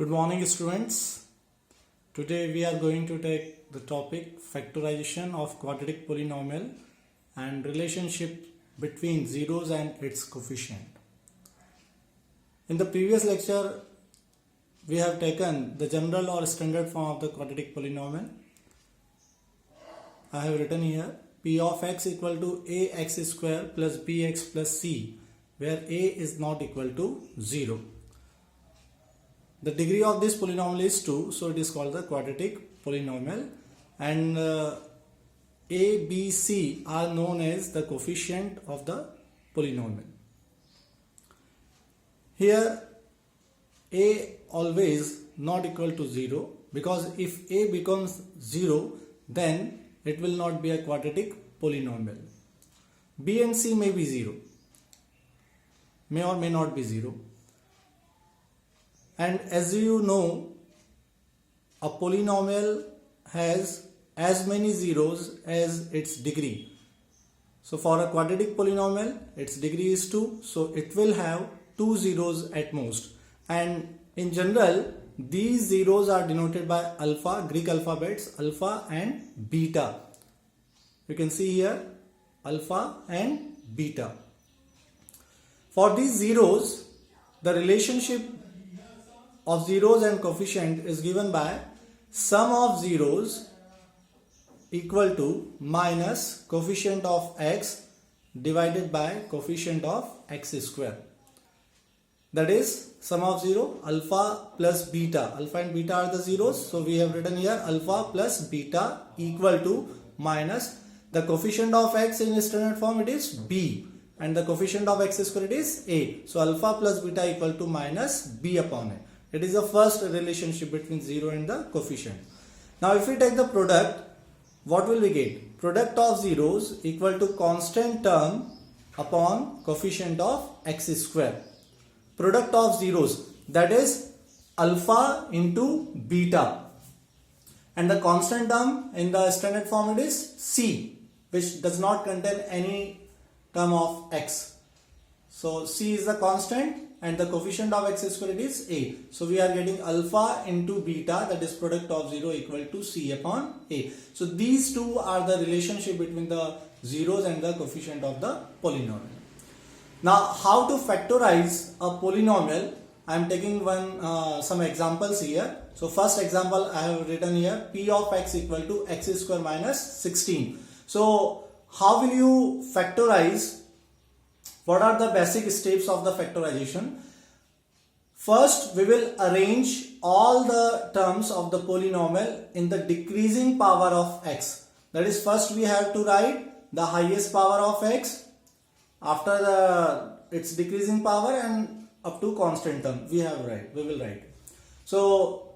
Good morning, students. Today we are going to take the topic factorization of quadratic polynomial and relationship between zeros and its coefficient. In the previous lecture, we have taken the general or standard form of the quadratic polynomial. I have written here p of x equal to ax square plus bx plus c, where a is not equal to 0. The degree of this polynomial is 2, so it is called the quadratic polynomial, and a, b, c are known as the coefficient of the polynomial. Here a always not equal to 0, because if a becomes 0, then it will not be a quadratic polynomial. B and c may be 0, may or may not be 0. And as you know, a polynomial has as many zeros as its degree. So for a quadratic polynomial, its degree is 2, so it will have 2 zeros at most. And in general, these zeros are denoted by alpha, Greek alphabets, alpha and beta. You can see here alpha and beta. For these zeros, the relationship of zeros and coefficient is given by sum of zeros equal to minus coefficient of x divided by coefficient of x square. That is sum of 0 alpha plus beta. Alpha and beta are the zeros, so we have written here alpha plus beta equal to minus the coefficient of x in standard form, it is b, and the coefficient of x square, it is a. So alpha plus beta equal to minus b upon a. It is the first relationship between 0 and the coefficient. Now if we take the product, what will we get? Product of zeros equal to constant term upon coefficient of x square. Product of zeros, that is alpha into beta. And the constant term in the standard form, it is c, which does not contain any term of x. So c is the constant and the coefficient of x square, it is a. So we are getting alpha into beta, that is product of 0 equal to c upon a. So these two are the relationship between the zeros and the coefficient of the polynomial. Now how to factorize a polynomial? I am taking some examples here. So first example I have written here, p of x equal to x square minus 16. So how will you factorize? What are the basic steps of the factorization? First, we will arrange all the terms of the polynomial in the decreasing power of x. That is, first we have to write the highest power of x, after its decreasing power, and up to constant term we will write. So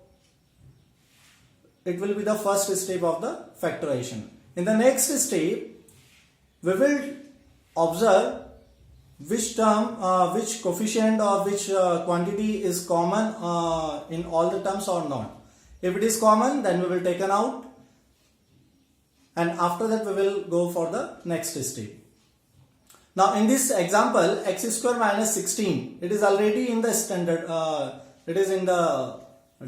it will be the first step of the factorization. In the next step, we will observe which term, which coefficient or which quantity is common in all the terms or not. If it is common, then we will take an out, and after that we will go for the next step. Now in this example, x square minus 16, it is already in the standard, it is in the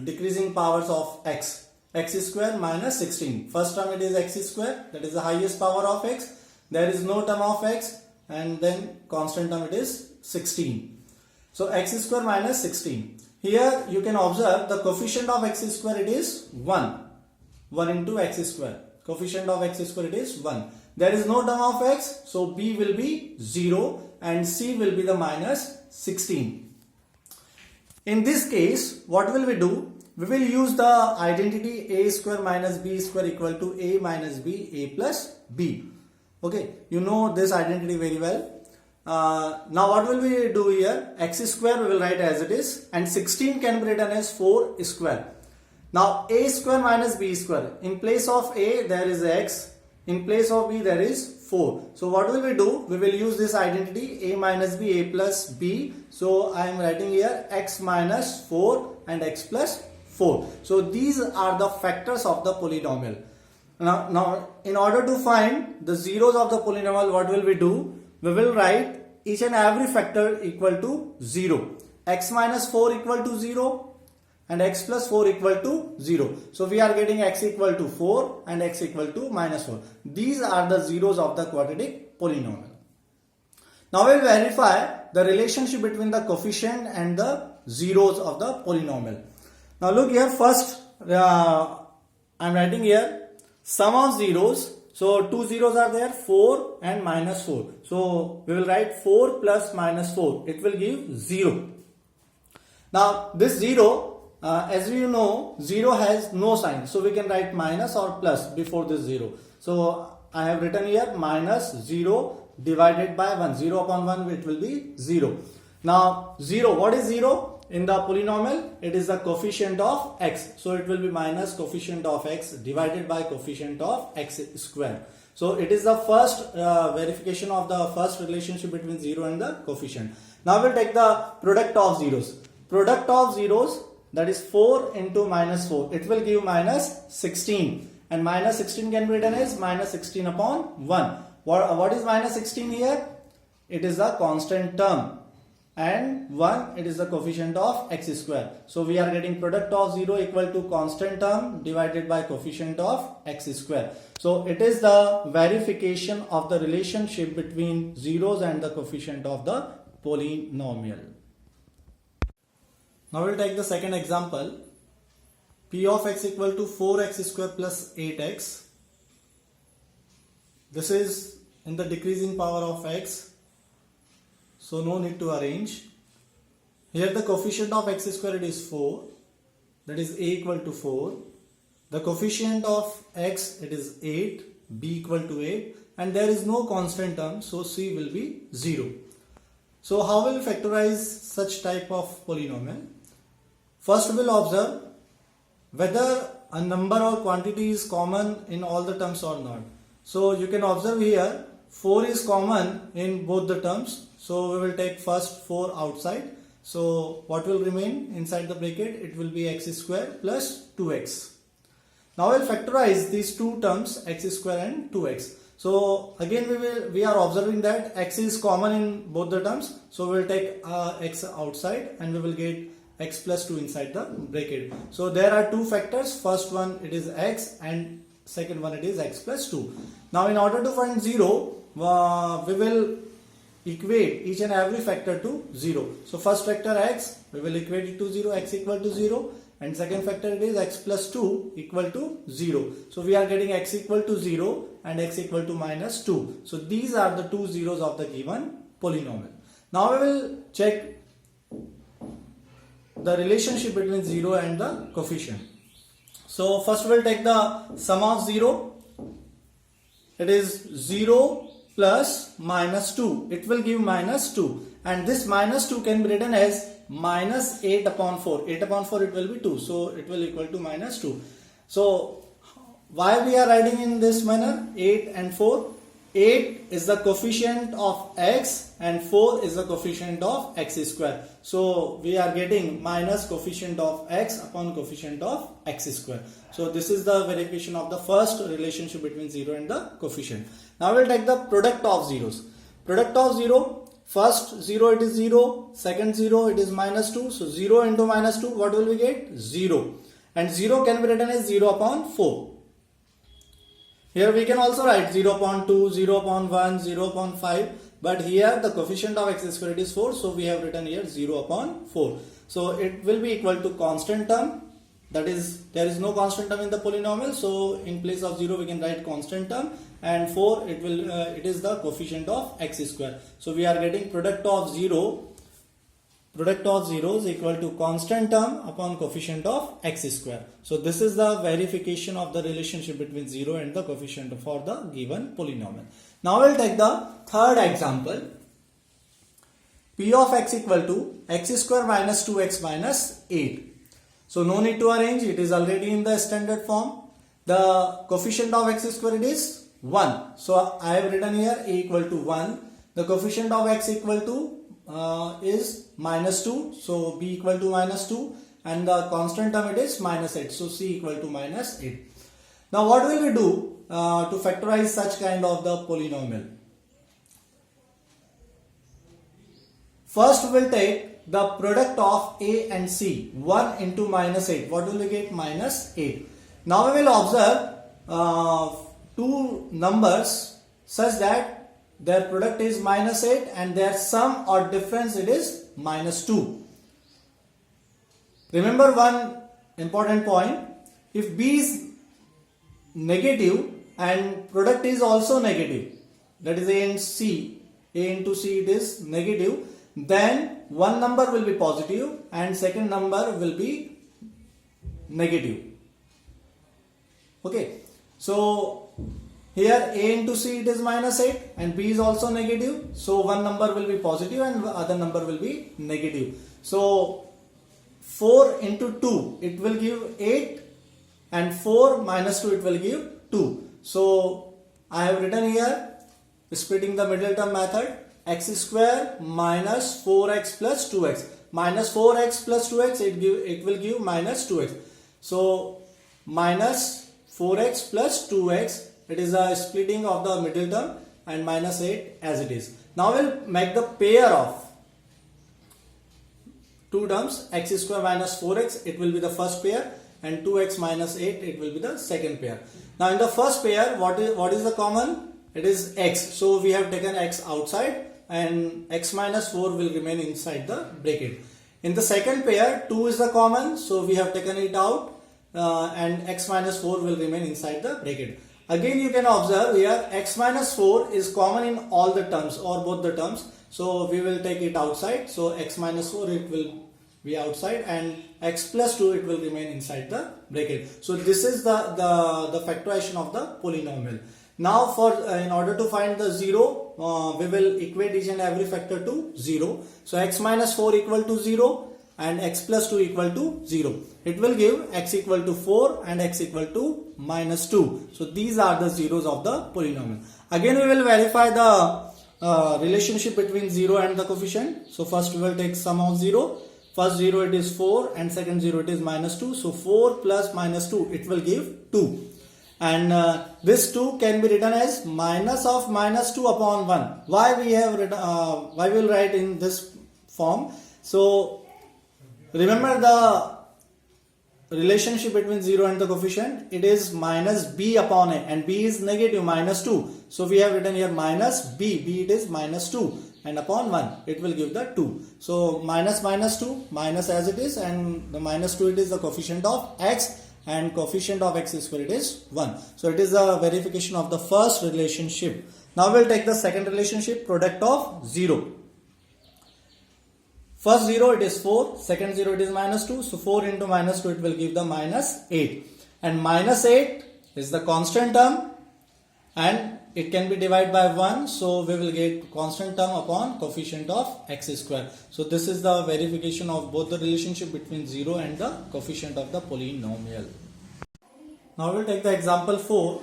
decreasing powers of x. X square minus 16. First term it is x square, that is the highest power of x. There is no term of x, and then constant term it is 16. So x square minus 16. Here you can observe the coefficient of x square, it is 1. 1 into x square. Coefficient of x square, it is 1. There is no term of x, so b will be 0 and c will be the minus 16. In this case, what will we do? We will use the identity a square minus b square equal to a minus b, a plus b. Okay, you know this identity very well. Now what will we do here? X square we will write as it is, and 16 can be written as 4 square. Now a square minus b square, in place of a there is x, in place of b there is 4. So what will we do? We will use this identity a minus b, a plus b. So I am writing here x minus 4 and x plus 4. So these are the factors of the polynomial. Now in order to find the zeros of the polynomial, what will we do? We will write each and every factor equal to 0. X minus 4 equal to 0, and x plus 4 equal to 0. So we are getting x equal to 4 and x equal to minus 4. These are the zeros of the quadratic polynomial. Now we'll verify the relationship between the coefficient and the zeros of the polynomial. Now look here, first I'm writing here sum of zeros. So two zeros are there, 4 and minus 4. So we will write 4 plus minus 4. It will give 0. Now this 0, as we know, 0 has no sign. So we can write minus or plus before this 0. So I have written here minus 0 divided by 1. 0 upon 1, it will be 0. Now 0, what is 0? In the polynomial, it is the coefficient of x. So it will be minus coefficient of x divided by coefficient of x square. So it is the first verification of the first relationship between 0 and the coefficient. Now we'll take the product of zeros. Product of zeros, that is 4 into minus 4. It will give minus 16. And minus 16 can be written as minus 16 upon 1. What is minus 16 here? It is a constant term. And 1, it is the coefficient of x square. So we are getting product of 0 equal to constant term divided by coefficient of x square. So it is the verification of the relationship between zeros and the coefficient of the polynomial. Now we'll take the second example. P of x equal to 4x square plus 8x. This is in the decreasing power of x. So no need to arrange. Here the coefficient of x squared is 4. That is a equal to 4. The coefficient of x, it is 8. B equal to 8. And there is no constant term. So c will be 0. So how will we factorize such type of polynomial? First we will observe whether a number or quantity is common in all the terms or not. So you can observe here 4 is common in both the terms. So we will take first 4 outside. So what will remain inside the bracket? It will be x square plus 2x. Now we will factorize these two terms, x square and 2x. So again we are observing that x is common in both the terms. So we will take x outside and we will get x plus 2 inside the bracket. So there are two factors. First one, it is x, and second one, it is x plus 2. Now in order to find 0, we will equate each and every factor to 0. So first factor x, we will equate it to 0, x equal to 0, and second factor it is x plus 2 equal to 0. So we are getting x equal to 0 and x equal to minus 2. So these are the two zeros of the given polynomial. Now we will check the relationship between 0 and the coefficient. So first we will take the sum of 0. It is 0 plus minus 2. It will give minus 2. And this minus 2 can be written as minus 8 upon 4. 8 upon 4, it will be 2. So it will equal to minus 2. So why we are writing in this manner? 8 and 4. 8 is the coefficient of x and 4 is the coefficient of x square. So we are getting minus coefficient of x upon coefficient of x square. So this is the verification of the first relationship between 0 and the coefficient. Now we will take the product of zeros. Product of 0, first 0 it is 0, second 0 it is minus 2. So 0 into minus 2, what will we get? 0. And 0 can be written as 0 upon 4. Here we can also write 0 upon 2, 0 upon 1, 0 upon 5. But here the coefficient of x squared is 4. So we have written here 0 upon 4. So it will be equal to constant term. That is, there is no constant term in the polynomial. So in place of 0 we can write constant term. And 4 it is the coefficient of x square. So we are getting product of 0. Product of zeros equal to constant term upon coefficient of x square. So this is the verification of the relationship between 0 and the coefficient for the given polynomial. Now we'll take the third example. P of x equal to x square minus 2x minus 8. So no need to arrange, it is already in the standard form. The coefficient of x square is 1. So I have written here a equal to 1. The coefficient of x equal to is minus 2. So b equal to minus 2. And the constant term it is minus 8. So c equal to minus 8. Now what will we do to factorize such kind of the polynomial? First we will take the product of A and C, 1 into minus 8, what will we get? Minus 8. Now we will observe two numbers such that their product is minus 8 and their sum or difference it is minus 2. Remember one important point, if B is negative and product is also negative, that is A and C, A into C it is negative, then one number will be positive and second number will be negative. Okay, so here A into C it is minus 8 and B is also negative, so one number will be positive and the other number will be negative. So 4 into 2 it will give 8 and 4 minus 2 it will give 2. So I have written here, splitting the middle term method, x square minus 4x plus 2x. Minus 4x plus 2x it will give minus 2x. So minus 4x plus 2x, it is a splitting of the middle term, and minus 8 as it is. Now we'll make the pair of two terms, x square minus 4x, it will be the first pair, and 2x minus 8 it will be the second pair. Now in the first pair, what is the common? It is x. So we have taken x outside and x minus 4 will remain inside the bracket. In the second pair, 2 is the common, so we have taken it out and x minus 4 will remain inside the bracket. Again you can observe here, x minus 4 is common in all the terms or both the terms. So we will take it outside. So x minus 4 it will be outside and x plus 2 it will remain inside the bracket. So this is the factorization of the polynomial. Now in order to find the 0, we will equate each and every factor to 0. So x minus 4 equal to 0 and x plus 2 equal to 0. It will give x equal to 4 and x equal to minus 2. So these are the zeros of the polynomial. Again we will verify the relationship between 0 and the coefficient. So first we will take sum of 0. First 0 it is 4 and second 0 it is minus 2. So 4 plus minus 2 it will give 2. And this 2 can be written as minus of minus 2 upon 1. Why we have written, why we will write in this form? So remember the relationship between 0 and the coefficient, it is minus b upon a, and b is negative, minus 2. So we have written here minus b, it is minus 2, and upon 1 it will give the 2. So minus 2 minus as it is, and the minus 2 it is the coefficient of x, and coefficient of x square it is 1. So it is a verification of the first relationship. Now we will take the second relationship, product of 0. First 0 it is 4, second 0 it is minus 2. So 4 into minus 2 it will give the minus 8. And minus 8 is the constant term and it can be divided by 1. So we will get constant term upon coefficient of x square. So this is the verification of both the relationship between 0 and the coefficient of the polynomial. Now we will take the example 4.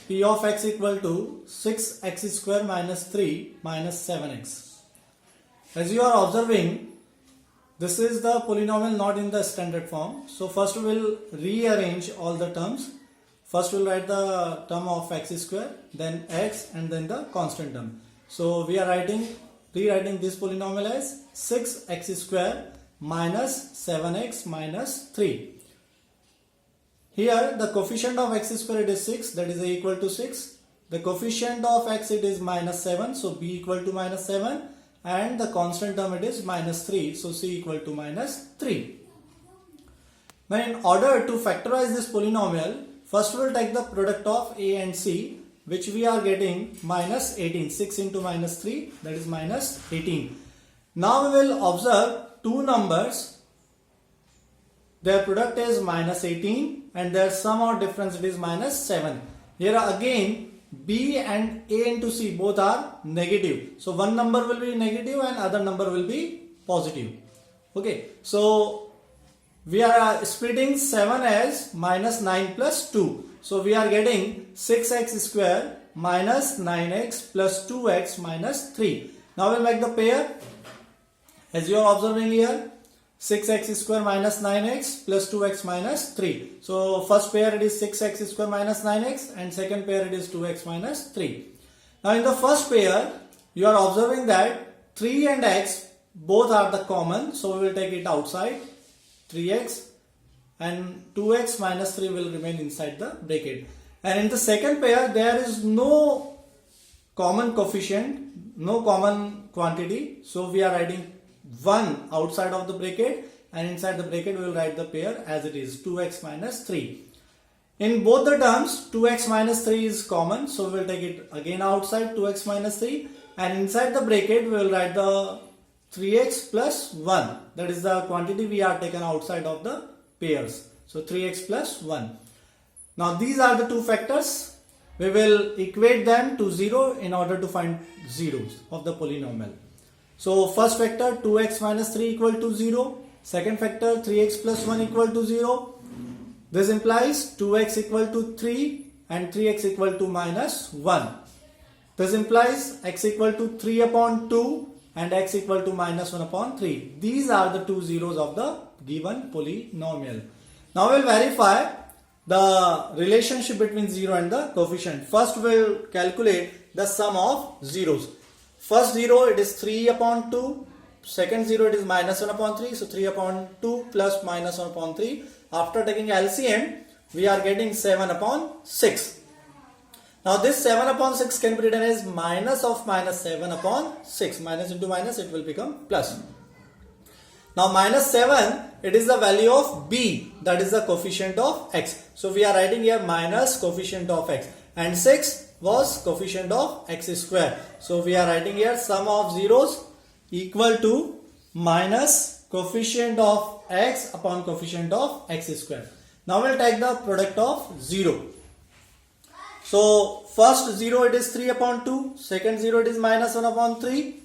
P of x equal to 6x square minus 3 minus 7x. As you are observing, this is the polynomial not in the standard form. So first we will rearrange all the terms. First we will write the term of x square, then x, and then the constant term. So we are rewriting this polynomial as 6x square minus 7x minus 3. Here the coefficient of x square it is 6, that is equal to 6. The coefficient of x it is minus 7, so b equal to minus 7. And the constant term it is minus 3, so c equal to minus 3. Now in order to factorize this polynomial, first we will take the product of a and c, which we are getting minus 18. 6 into minus 3, that is minus 18. Now we will observe two numbers, their product is minus 18 and their sum or difference it is minus 7. Here again b and a into c both are negative. So one number will be negative and other number will be positive. Okay, so we are splitting 7 as minus 9 plus 2. So we are getting 6x square minus 9x plus 2x minus 3. Now we'll make the pair. As you are observing here, 6x square minus 9x plus 2x minus 3. So first pair it is 6x square minus 9x and second pair it is 2x minus 3. Now in the first pair you are observing that 3 and x both are the common, so we will take it outside. 3x and 2x minus 3 will remain inside the bracket. And in the second pair there is no common coefficient, no common quantity, so we are writing 1 outside of the bracket, and inside the bracket we will write the pair as it is, 2x minus 3. In both the terms 2x minus 3 is common, so we will take it again outside, 2x minus 3, and inside the bracket we will write the 3x plus 1, that is the quantity we are taken outside of the pairs. So 3x plus 1. Now these are the two factors. We will equate them to 0 in order to find zeros of the polynomial. So first factor 2x minus 3 equal to 0. Second factor 3x plus 1 equal to 0. This implies 2x equal to 3 and 3x equal to minus 1. This implies x equal to 3 upon 2 and x equal to minus 1 upon 3. These are the two zeros of the given polynomial. Now we will verify the relationship between 0 and the coefficient. First we will calculate the sum of zeros. First 0 it is 3 upon 2. Second 0 it is minus 1 upon 3. So 3 upon 2 plus minus 1 upon 3. After taking LCM we are getting 7 upon 6. Now this 7 upon 6 can be written as minus of minus 7 upon 6. Minus into minus, it will become plus. Now minus 7, it is the value of b, that is the coefficient of x. So we are writing here minus coefficient of x, and 6 was coefficient of x square. So we are writing here sum of zeros equal to minus coefficient of x upon coefficient of x square. Now we will take the product of 0. So first 0 it is 3 upon 2, second 0 it is minus 1 upon 3.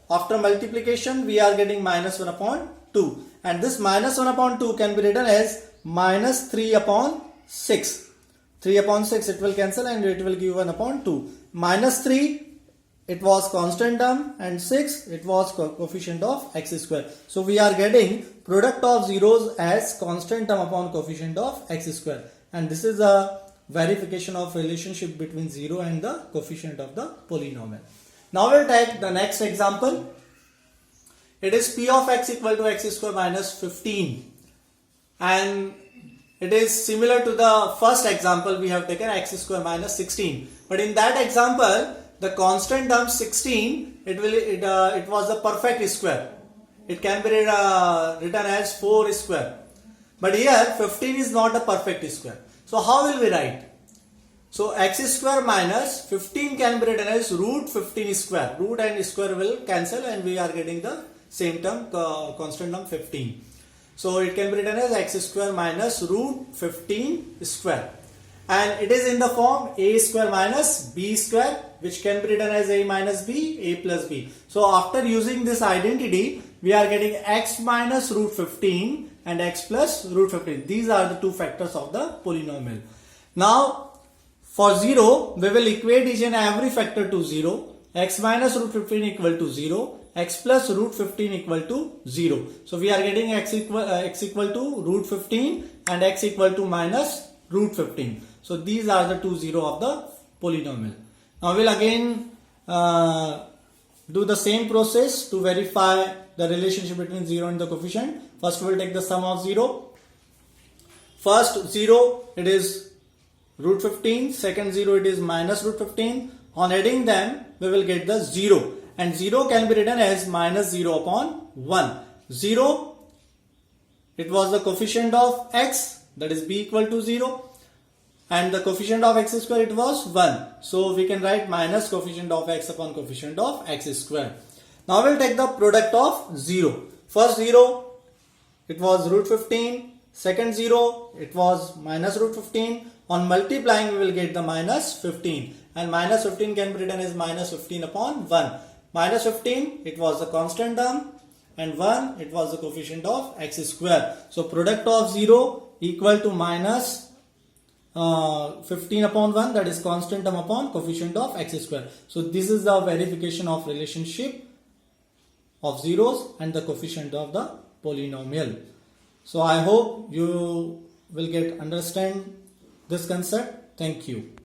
After multiplication we are getting minus 1 upon 2, and this minus 1 upon 2 can be written as minus 3 upon 6. 3 upon 6 it will cancel and it will give 1 upon 2. Minus 3 it was constant term, and 6 it was coefficient of x square. So we are getting product of zeros as constant term upon coefficient of x square, and this is a verification of relationship between 0 and the coefficient of the polynomial. Now we will take the next example. It is p of x equal to x square minus 15, and it is similar to the first example we have taken, x square minus 16. But in that example the constant term 16 it was the perfect square. It can be written as 4 square. But here 15 is not a perfect square. So how will we write? So x square minus 15 can be written as root 15 square. Root and square will cancel and we are getting the same term, constant term 15. So it can be written as x square minus root 15 square. And it is in the form a square minus b square, which can be written as a minus b, a plus b. So after using this identity, we are getting x minus root 15 and x plus root 15. These are the two factors of the polynomial. Now for 0, we will equate each and every factor to 0. X minus root 15 equal to 0. X plus root 15 equal to 0. So we are getting x equal to root 15 and x equal to minus root 15. So these are the two 0 of the polynomial. Now we will again do the same process to verify the relationship between 0 and the coefficient. First we will take the sum of 0. First 0 it is root 15, second 0 it is minus root 15. On adding them we will get the 0, and 0 can be written as minus 0 upon 1. 0 it was the coefficient of x, that is b equal to 0, and the coefficient of x square it was 1. So we can write minus coefficient of x upon coefficient of x square. Now we will take the product of 0. First 0 it was root 15, second 0 it was minus root 15. On multiplying we will get the minus 15, and minus 15 can be written as minus 15 upon 1. Minus 15 it was the constant term, and 1 it was the coefficient of x square. So product of 0 equal to minus 15 upon 1, that is constant term upon coefficient of x square. So this is the verification of relationship of zeros and the coefficient of the polynomial. So I hope you will understand this concept. Thank you.